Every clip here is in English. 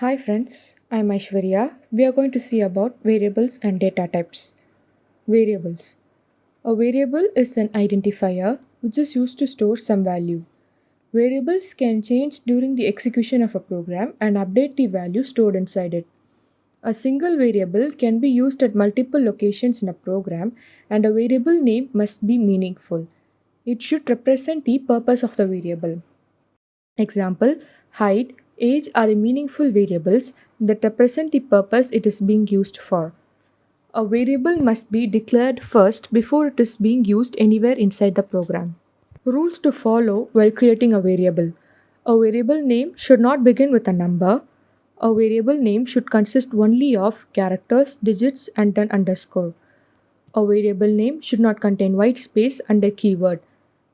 Hi friends, I'm Aishwarya. We are going to see about variables and data types. Variables. A variable is an identifier which is used to store some value. Variables can change during the execution of a program and update the value stored inside it. A single variable can be used at multiple locations in a program, and a variable name must be meaningful. It should represent the purpose of the variable. Example: height, age are the meaningful variables that represent the purpose it is being used for. A variable must be declared first before it is being used anywhere inside the program. Rules to follow while creating a variable. A variable name should not begin with a number. A variable name should consist only of characters, digits, and an underscore. A variable name should not contain white space and a keyword.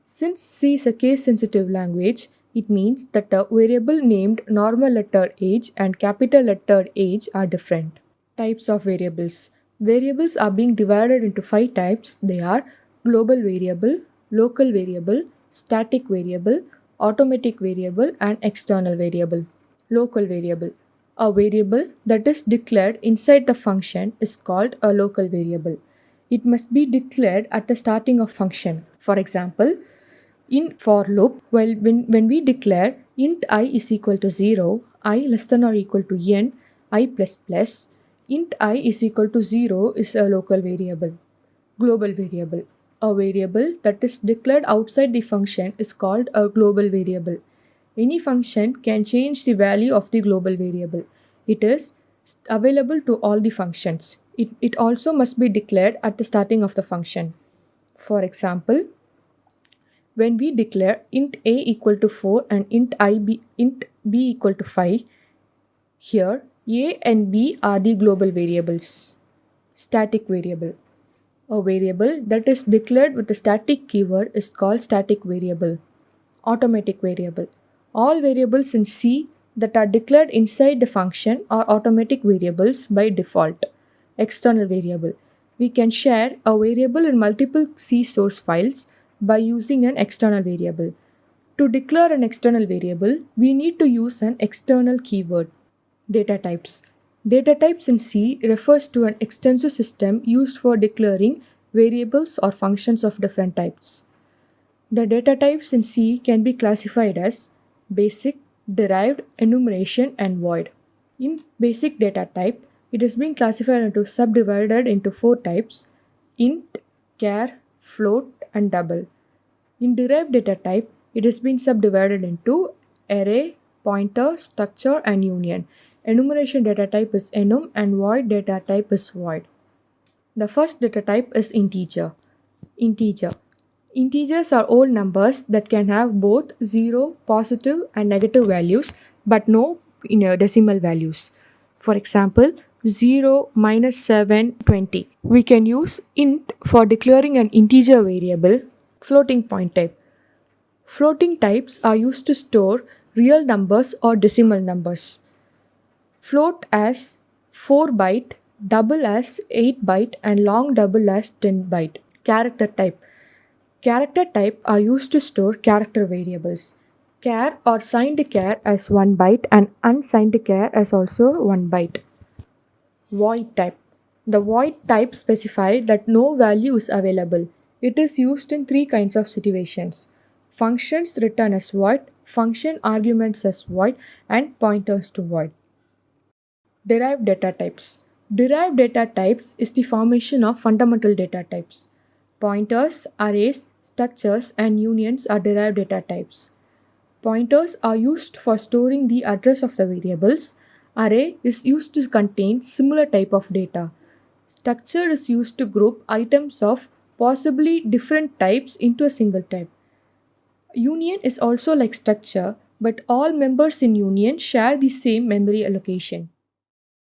Since C is a case sensitive language, it means that a variable named normal letter age and capital letter age are different. Types of variables. Variables are being divided into five types. They are global variable, local variable, static variable, automatic variable, and external variable. Local variable. A variable that is declared inside the function is called a local variable. It must be declared at the starting of function. For example, in for loop, when we declare int I is equal to 0, I less than or equal to n, I plus plus, int I is equal to 0 is a local variable. Global variable. A variable that is declared outside the function is called a global variable. Any function can change the value of the global variable. It is available to all the functions. It also must be declared at the starting of the function. For example, when we declare int a equal to 4 and int b equal to 5, here a and b are the global variables. Static variable. A variable that is declared with a static keyword is called static variable. Automatic variable. All variables in C that are declared inside the function are automatic variables by default. External variable. We can share a variable in multiple C source files by using an external variable. To declare an external variable, we need to use an external keyword. Data types. Data types in C refers to an extensive system used for declaring variables or functions of different types. The data types in C can be classified as basic, derived, enumeration, and void. In basic data type, it is being classified into subdivided into four types: int, char, float, and double. In derived data type, it has been subdivided into array, pointer, structure, and union. Enumeration data type is enum and void data type is void. The first data type is integer. Integer. Integers are whole numbers that can have both 0, positive, and negative values but no decimal values. For example, 0, minus 7, 20. We can use int for declaring an integer variable. Floating point type. Floating types are used to store real numbers or decimal numbers. Float as 4 byte, double as 8 byte, and long double as 10 byte. Character type. Character type are used to store character variables. Char or signed char as 1 byte and unsigned char as also 1 byte. Void type. The void type specifies that no value is available. It is used in three kinds of situations: functions written as void, function arguments as void, and pointers to void. Derived data types. Derived data types is the formation of fundamental data types. Pointers, arrays, structures, and unions are derived data types. Pointers are used for storing the address of the variables. Array is used to contain similar type of data. Structure is used to group items of possibly different types into a single type. Union is also like structure, but all members in union share the same memory allocation.